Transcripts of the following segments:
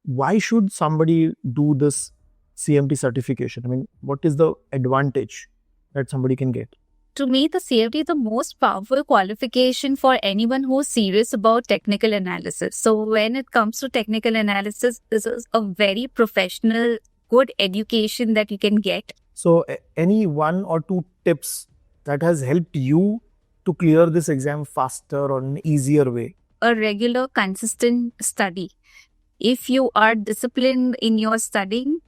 why should somebody do this CMT certification? I mean, what is the advantage that somebody can get? To me, the CFD is the most powerful qualification for anyone who's serious about technical analysis. So when it comes to technical analysis, this is a very professional, good education that you can get. So any one or two tips that has helped you to clear this exam faster or in an easier way? A regular, consistent study. If you are disciplined in your studying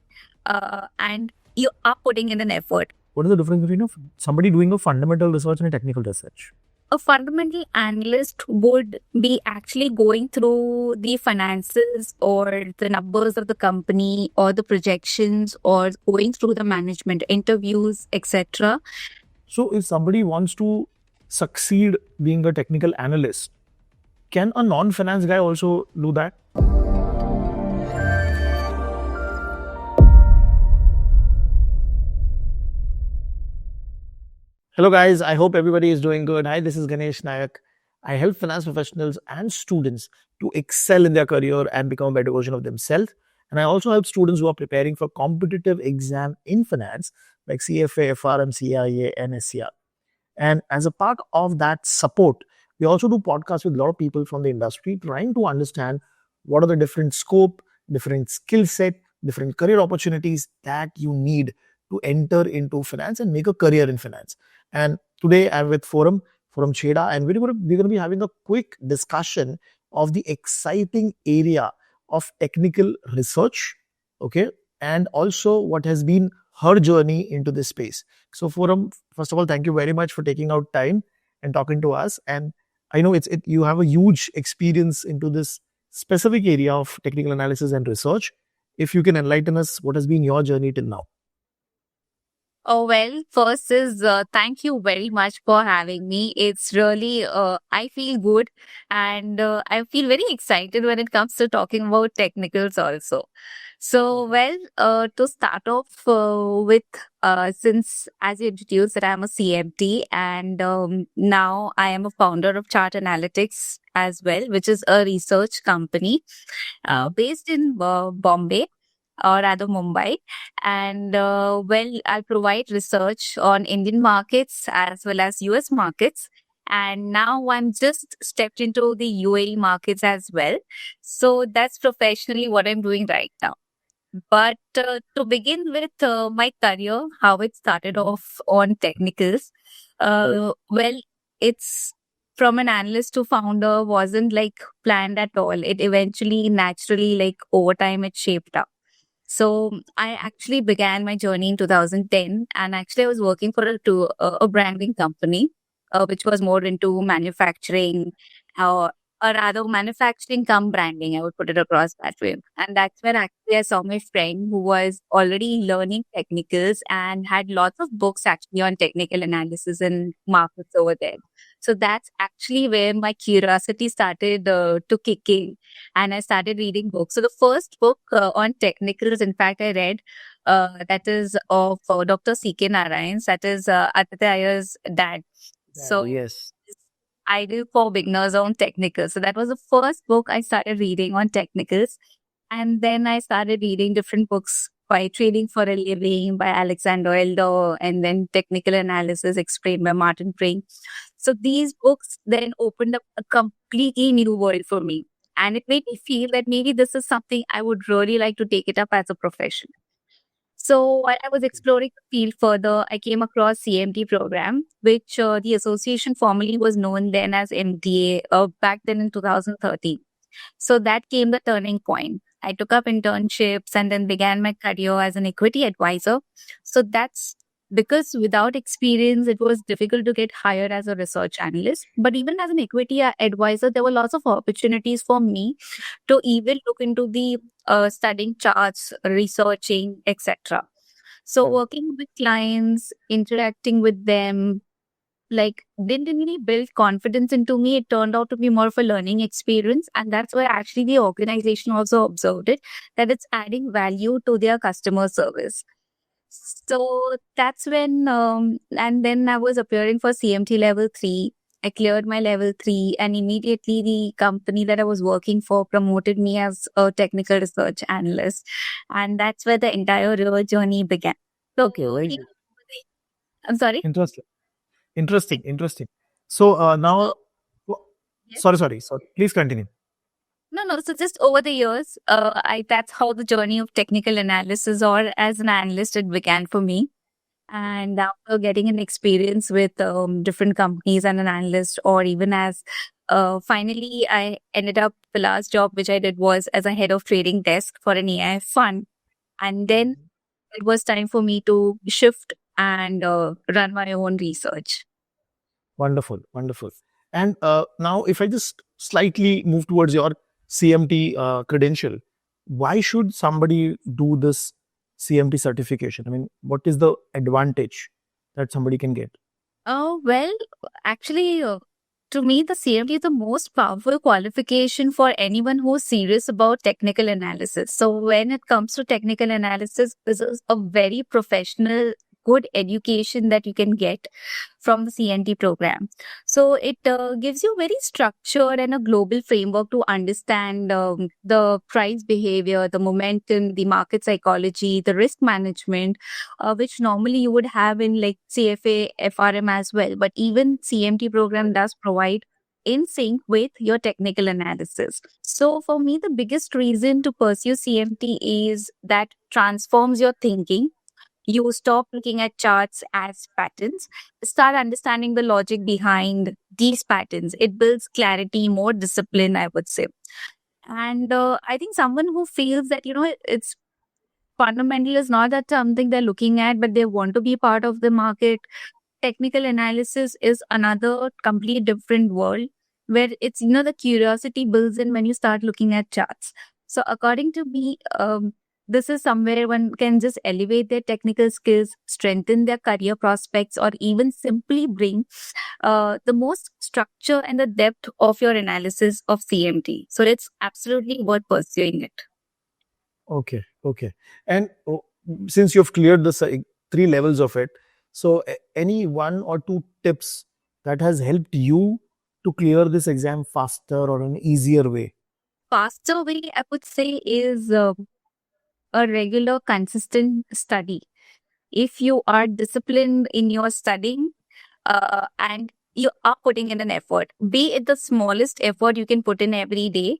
and you are putting in an effort. What is the difference between somebody doing a fundamental research and a technical research? A fundamental analyst would be actually going through the finances or the numbers of the company or the projections or going through the management interviews, etc. So if somebody wants to succeed being a technical analyst, can a non-finance guy also do that? Hello guys, I hope everybody is doing good. Hi, this is Ganesh Nayak. I help finance professionals and students to excel in their career and become a better version of themselves. And I also help students who are preparing for competitive exam in finance like CFA, FRM, CIA, and SCR. And as a part of that support, we also do podcasts with a lot of people from the industry trying to understand what are the different scope, different skill set, different career opportunities that you need to enter into finance and make a career in finance. And today I'm with Forum Chheda, and we're going to be having a quick discussion of the exciting area of technical research, okay, and also what has been her journey into this space. So Forum, first of all, thank you very much for taking out time and talking to us. And I know you have a huge experience into this specific area of technical analysis and research. If you can enlighten us, what has been your journey till now? Oh, well, first is thank you very much for having me. It's really, I feel good and I feel very excited when it comes to talking about technicals also. So, well, to start off with, since as you introduced that I'm a CMT and now I am a founder of Chart Analytics as well, which is a research company based in Bombay or rather Mumbai. And well, I provide research on Indian markets as well as US markets. And now I'm just stepped into the UAE markets as well. So that's professionally what I'm doing right now. But to begin with my career, how it started off on technicals, well, it's from an analyst to founder wasn't like planned at all. It eventually, naturally, like over time, it shaped up. So I actually began my journey in 2010, and actually I was working for a branding company, which was more into manufacturing, or rather manufacturing come branding. I would put it across that way, and that's where actually I saw my friend who was already learning technicals and had lots of books actually on technical analysis and markets over there. So that's actually where my curiosity started to kick in and I started reading books. So the first book on technicals, in fact, I read that is of Dr. C.K. Narayan, that is Aditya Iyer's dad. So yes, Ideal for Beginners on Technicals. So that was the first book I started reading on technicals. And then I started reading different books by Trading for a Living by Alexander Elder and then Technical Analysis Explained by Martin Pring. So these books then opened up a completely new world for me. And it made me feel that maybe this is something I would really like to take it up as a profession. So while I was exploring the field further, I came across CMT program, which the association formerly was known then as MTA back then in 2013. So that came the turning point. I took up internships and then began my career as an equity advisor. So that's because without experience, it was difficult to get hired as a research analyst. But even as an equity advisor, there were lots of opportunities for me to even look into the studying charts, researching, etc. So working with clients, interacting with them, like didn't really build confidence into me. It turned out to be more of a learning experience. And that's where actually the organization also observed it, that it's adding value to their customer service. So that's when, and then I was appearing for CMT level 3. I cleared my level 3, and immediately the company that I was working for promoted me as a technical research analyst. And that's where the entire real journey began. So, Okay, very good. I'm sorry. Interesting. Interesting. So now, Yes. sorry. Please continue. No. So just over the years, that's how the journey of technical analysis or as an analyst it began for me. And after getting an experience with different companies and an analyst, or even as finally, I ended up the last job which I did was as a head of trading desk for an AI fund. And then it was time for me to shift and run my own research. Wonderful. And now, if I just slightly move towards your CMT credential, why should somebody do this CMT certification? I mean, what is the advantage that somebody can get? Oh, well, actually, to me, the CMT is the most powerful qualification for anyone who's serious about technical analysis. So, when it comes to technical analysis, this is a very professional, good education that you can get from the CNT program. So, it gives you very structured and a global framework to understand the price behavior, the momentum, the market psychology, the risk management, which normally you would have in like CFA, FRM as well. But even CMT program does provide in sync with your technical analysis. So for me, the biggest reason to pursue CMT is that transforms your thinking. You stop looking at charts as patterns, start understanding the logic behind these patterns. It builds clarity, more discipline, I would say. And I think someone who feels that, it's fundamental is not that something they're looking at, but they want to be part of the market. Technical analysis is another complete different world where it's, the curiosity builds in when you start looking at charts. So, according to me, this is somewhere one can just elevate their technical skills, strengthen their career prospects, or even simply bring the most structure and the depth of your analysis of CMT. So, it's absolutely worth pursuing it. Okay. And since you've cleared the three levels of it, so any one or two tips that has helped you to clear this exam faster or an easier way? Faster way, I would say, is a regular, consistent study. If you are disciplined in your studying and you are putting in an effort, be it the smallest effort you can put in every day.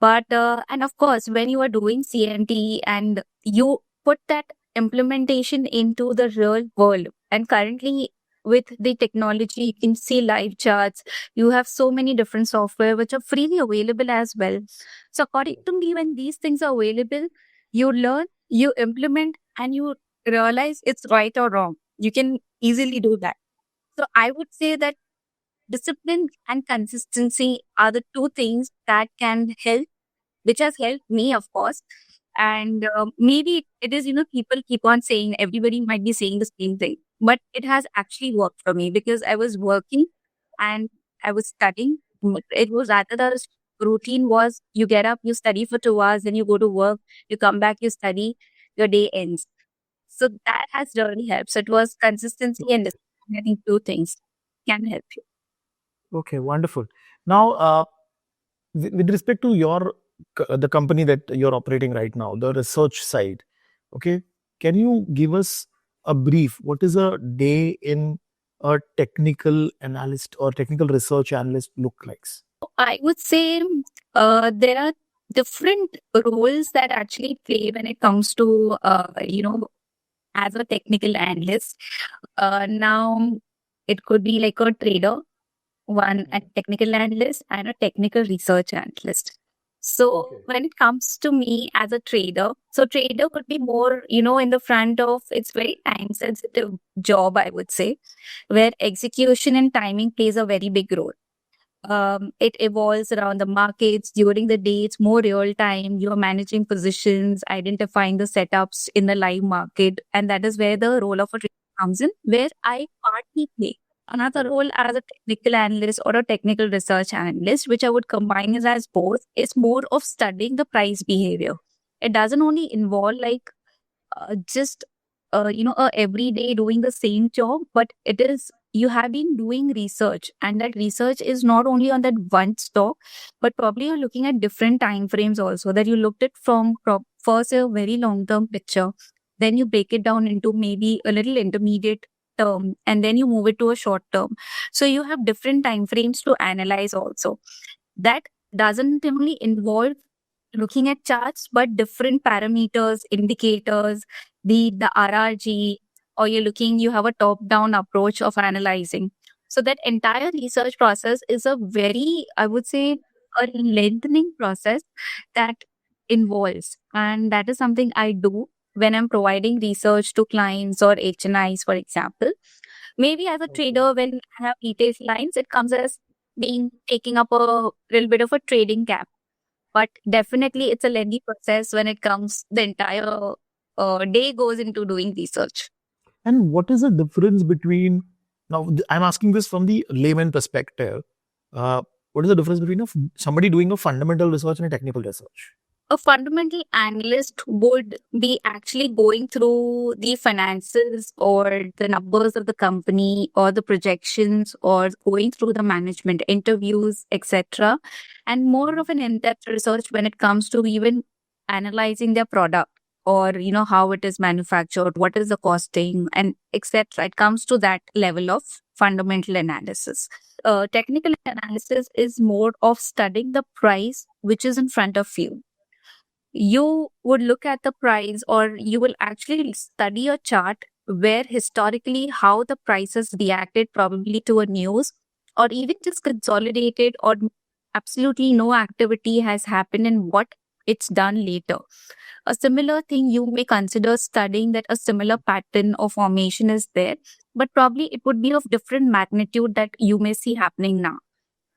But, and of course, when you are doing CMT and you put that implementation into the real world, and currently with the technology, you can see live charts. You have so many different software which are freely available as well. So, according to me, when these things are available, you learn, you implement, and you realize it's right or wrong. You can easily do that. So, I would say that discipline and consistency are the two things that can help, which has helped me, of course. And maybe it is, people keep on saying, everybody might be saying the same thing, but it has actually worked for me because I was working and I was studying. It was rather the routine was you get up, you study for 2 hours, then you go to work, you come back, you study, your day ends. So that has really helped. So it was consistency and discipline. I think two things can help you. Okay, wonderful. Now, with respect to the company that you're operating right now, the research side, okay, can you give us a brief? What is a day in a technical analyst or technical research analyst look like? I would say there are different roles that actually play when it comes to, as a technical analyst. Now, it could be like a trader, one a technical analyst, and a technical research analyst. So Okay. when it comes to me as a trader, so trader could be more, in the front of it's very time sensitive job, I would say, where execution and timing plays a very big role. It evolves around the markets during the day. It's more real time. You're managing positions, identifying the setups in the live market. And that is where the role of a trader comes in, where I partly play another role as a technical analyst or a technical research analyst, which I would combine as both, is more of studying the price behavior. It doesn't only involve just a every day doing the same job, but it is you have been doing research, and that research is not only on that one stock, but probably you're looking at different time frames also, that you looked at from first a very long term picture, then you break it down into maybe a little intermediate term, and then you move it to a short term. So you have different time frames to analyze also. That doesn't only involve looking at charts, but different parameters, indicators, the RRG, or you have a top-down approach of analyzing. So that entire research process is a very, I would say, a lengthening process that involves. And that is something I do when I'm providing research to clients or HNIs, for example. Maybe as a Okay. trader, when I have retail clients, it comes as being taking up a little bit of a trading cap. But definitely, it's a lengthy process when it comes, the entire day goes into doing research. And what is the difference between now? I'm asking this from the layman perspective. What is the difference between somebody doing a fundamental research and a technical research? A fundamental analyst would be actually going through the finances or the numbers of the company or the projections or going through the management interviews, etc. And more of an in-depth research when it comes to even analyzing their product, or how it is manufactured, what is the costing, and etc. It comes to that level of fundamental analysis. Technical analysis is more of studying the price which is in front of you. You would look at the price, or you will actually study a chart where historically how the prices reacted probably to a news, or even just consolidated, or absolutely no activity has happened and what it's done later. A similar thing you may consider studying, that a similar pattern or formation is there, but probably it would be of different magnitude that you may see happening now.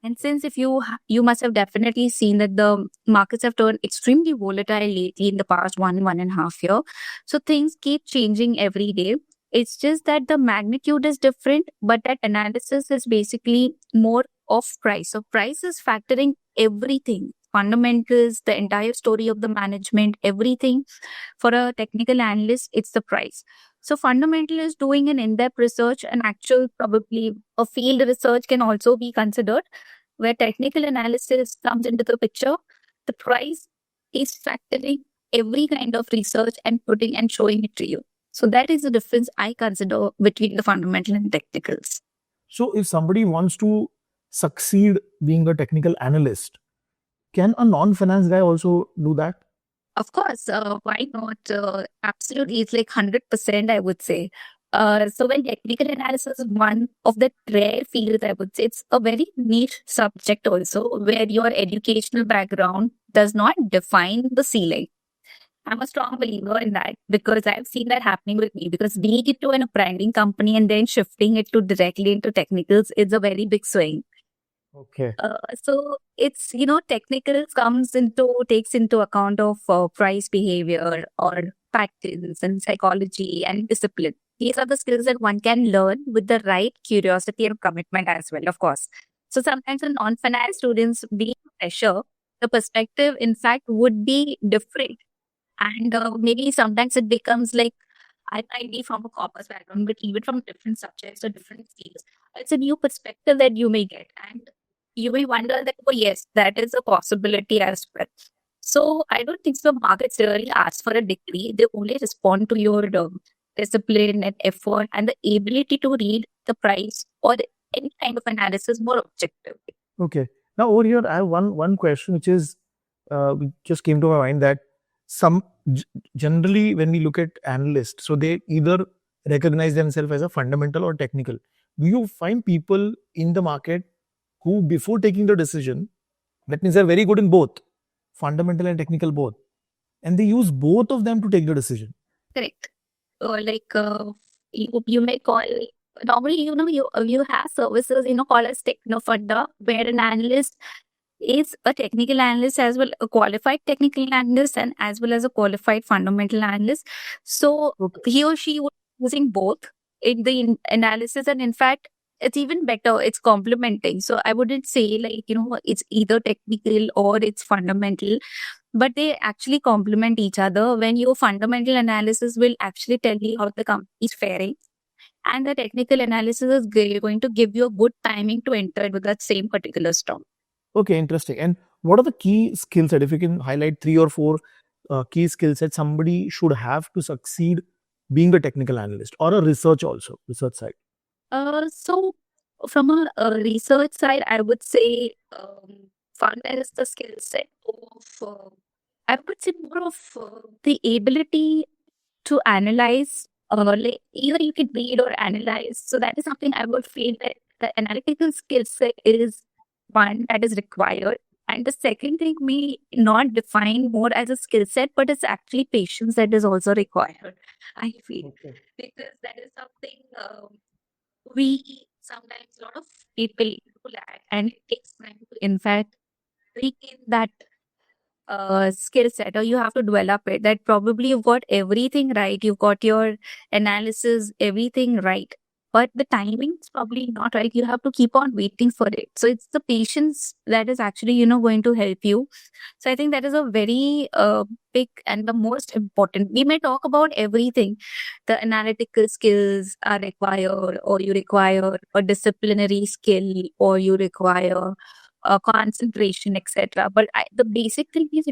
And since if you must have definitely seen that the markets have turned extremely volatile lately in the past 1.5 year. So things keep changing every day. It's just that the magnitude is different, but that analysis is basically more of price. So price is factoring everything, fundamentals, the entire story of the management, everything. For a technical analyst, it's the price. So fundamental is doing an in-depth research, and actual probably a field research can also be considered, where technical analysis comes into the picture. The price is factoring every kind of research and putting and showing it to you. So that is the difference I consider between the fundamental and technicals. So, if somebody wants to succeed being a technical analyst, can a non-finance guy also do that? Of course, why not? Absolutely, it's like 100%, I would say. So when technical analysis is one of the rare fields, I would say it's a very niche subject also, where your educational background does not define the ceiling. I'm a strong believer in that, because I've seen that happening with me. Because being into a branding company and then shifting it to directly into technicals is a very big swing. Okay. So it's, technicals takes into account of price behavior or patterns and psychology and discipline. These are the skills that one can learn with the right curiosity and commitment as well, of course. So sometimes in non-finance students being pressure, the perspective in fact would be different. And maybe sometimes it becomes like, I might be from a corpus background, but even from different subjects or different fields, it's a new perspective that you may get. And you may wonder that, oh, yes, that is a possibility as well. So I don't think the markets really ask for a degree. They only respond to your discipline and effort and the ability to read the price or any kind of analysis more objectively. Okay. Now over here, I have one question which is just came to my mind, that some generally when we look at analysts, so they either recognize themselves as a fundamental or technical. Do you find people in the market who, before taking the decision, that means they're very good in both, fundamental and technical both, and they use both of them to take the decision? Correct. Or like you may call, normally you have services called as technofunda, where an analyst is a technical analyst as well, a qualified technical analyst, and as well as a qualified fundamental analyst. So Okay. he or she would be using both in the analysis, and in fact it's even better, it's complementing. So I wouldn't say like it's either technical or it's fundamental, but they actually complement each other. When your fundamental analysis will actually tell you how the company is faring, and the technical analysis is going to give you a good timing to enter with that same particular stock. Okay, interesting. And what are the key skill set? If you can highlight 3 or 4 key skill sets somebody should have to succeed being a technical analyst or a research side. So from a research side, I would say one is the skill set of I would say more of the ability to analyze, like either you can read or analyze. So that is something I would feel that the analytical skill set is one that is required. And the second thing may not define more as a skill set, but it's actually patience that is also required, I feel. Okay. Because that is something we sometimes a lot of people do lack, and it takes time to, in fact, regain that skill set, or you have to develop it. That probably you've got everything right, you've got your analysis, everything right, but the timing is probably not right. You have to keep on waiting for it. So it's the patience that is actually, going to help you. So I think that is a very big and the most important. We may talk about everything. The analytical skills are required, or you require a disciplinary skill, or you require concentration, etc. But the basic thing is,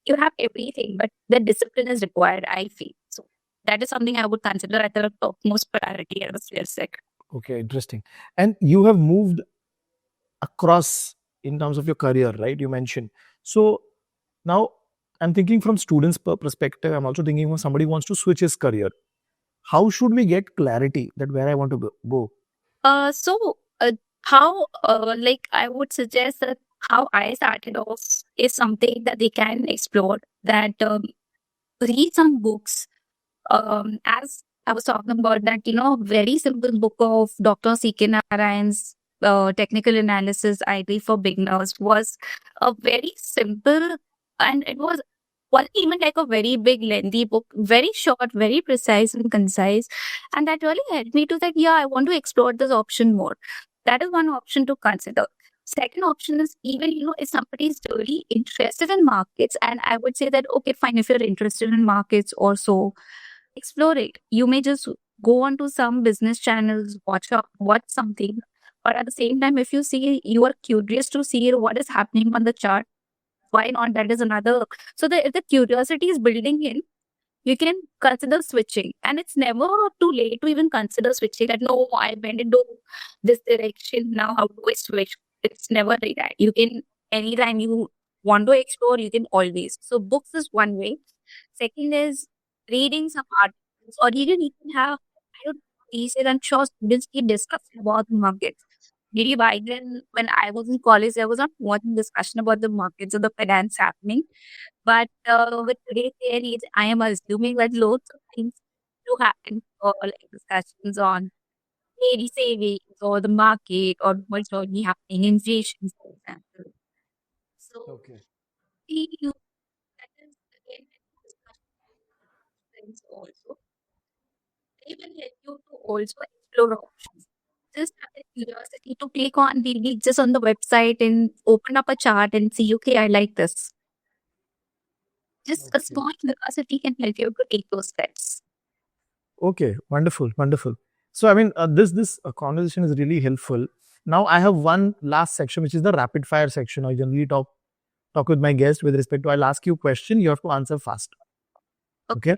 you have everything, but the discipline is required, I feel. So that is something I would consider at the topmost priority as a skill set. Okay, interesting. And you have moved across in terms of your career, right? You mentioned. So now I'm thinking from students' perspective. I'm also thinking when somebody wants to switch his career. How should we get clarity that where I want to go? So how like I would suggest that how I started off is something that they can explore. That read some books. As I was talking about that, very simple book of Dr. C.K. Narayan's Technical Analysis ID for Beginners was a very simple, and it wasn't even like a very big lengthy book, very short, very precise and concise. And that really helped me to that, yeah, I want to explore this option more. That is one option to consider. Second option is even, if somebody is really interested in markets, and I would say that, okay, fine, if you're interested in markets also, explore it. You may just go onto some business channels, watch something. But at the same time, if you are curious to see what is happening on the chart, why not? That is another. So if the curiosity is building in, you can consider switching. And it's never too late to even consider switching. That no, I went into this direction. Now how do I switch? It's never like that. You can, anytime you want to explore, you can always. So books is one way. Second is reading some articles, or even you can have, I don't know, these days I'm sure students keep discussing about the markets. Maybe by then, when I was in college, there was not much discussion about the markets or the finance happening. But with today's age, I am assuming that loads of things do happen, or like discussions on maybe savings or the market or what's already happening, inflation, for example. So Okay. you that is again discussions also. They will help you to also explore options. Just have the curiosity to click on the link just on the website and open up a chart and see, okay, I like this. Just a Okay. small curiosity can help you to take those steps. Okay, wonderful, wonderful. So I mean, this conversation is really helpful. Now I have one last section, which is the rapid fire section. I generally talk with my guest with respect to. I'll ask you a question. You have to answer fast. Okay.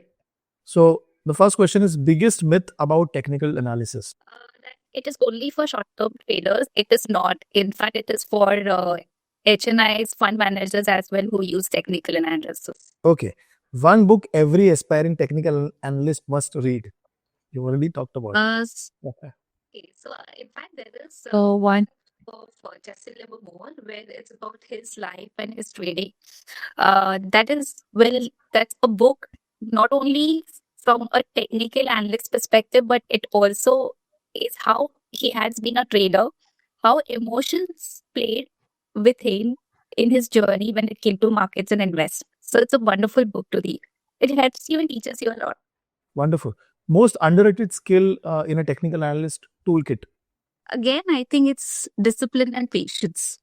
So the first question is biggest myth about technical analysis. That it is only for short-term traders. It is not. In fact, it is for HNIs, fund managers as well who use technical analysis. Okay. One book every aspiring technical analyst must read. You already talked about it. Okay. Okay, so in fact, there is one of Justin Livermore where it's about his life and his trading. That's a book not only from a technical analyst perspective, but it also is how he has been a trader, how emotions played with him in his journey when it came to markets and investments. So it's a wonderful book to read. It helps you and teaches you a lot. Wonderful. Most underrated skill in a technical analyst toolkit. Again, I think it's discipline and patience.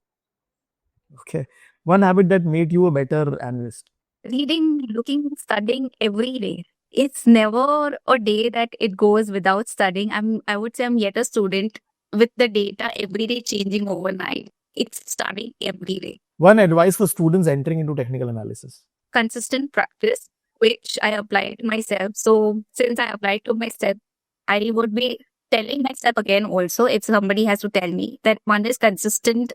Okay. One habit that made you a better analyst. Reading, looking, studying every day. it's never a day that it goes without studying. I would say I'm yet a student with the data every day changing overnight. It's studying every day. One advice for students entering into technical analysis. Consistent practice, which I applied myself. So since I applied to myself, I would be telling myself again also, if somebody has to tell me, that one is consistent.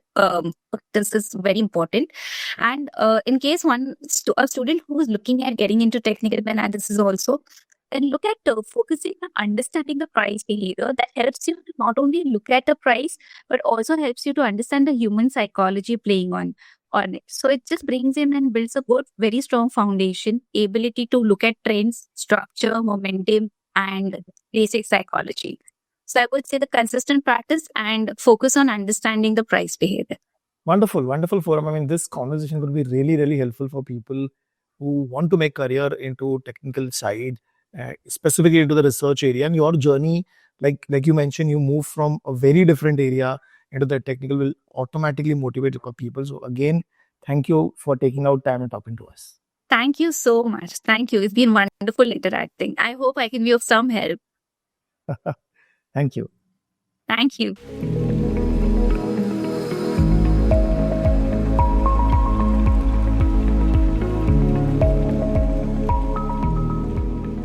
This is very important. And in case a student who is looking at getting into technical analysis also, and look at focusing on understanding the price behavior, that helps you to not only look at the price but also helps you to understand the human psychology playing on it. So it just brings in and builds a good, very strong foundation, ability to look at trends, structure, momentum, and basic psychology. So I would say the consistent practice and focus on understanding the price behavior. Wonderful, wonderful forum. I mean, this conversation could be really, really helpful for people who want to make career into technical side, specifically into the research area. And your journey, like you mentioned, you move from a very different area into the technical will automatically motivate people. So again, thank you for taking out time and talking to us. Thank you so much. Thank you. It's been wonderful interacting. I hope I can be of some help. Thank you. Thank you.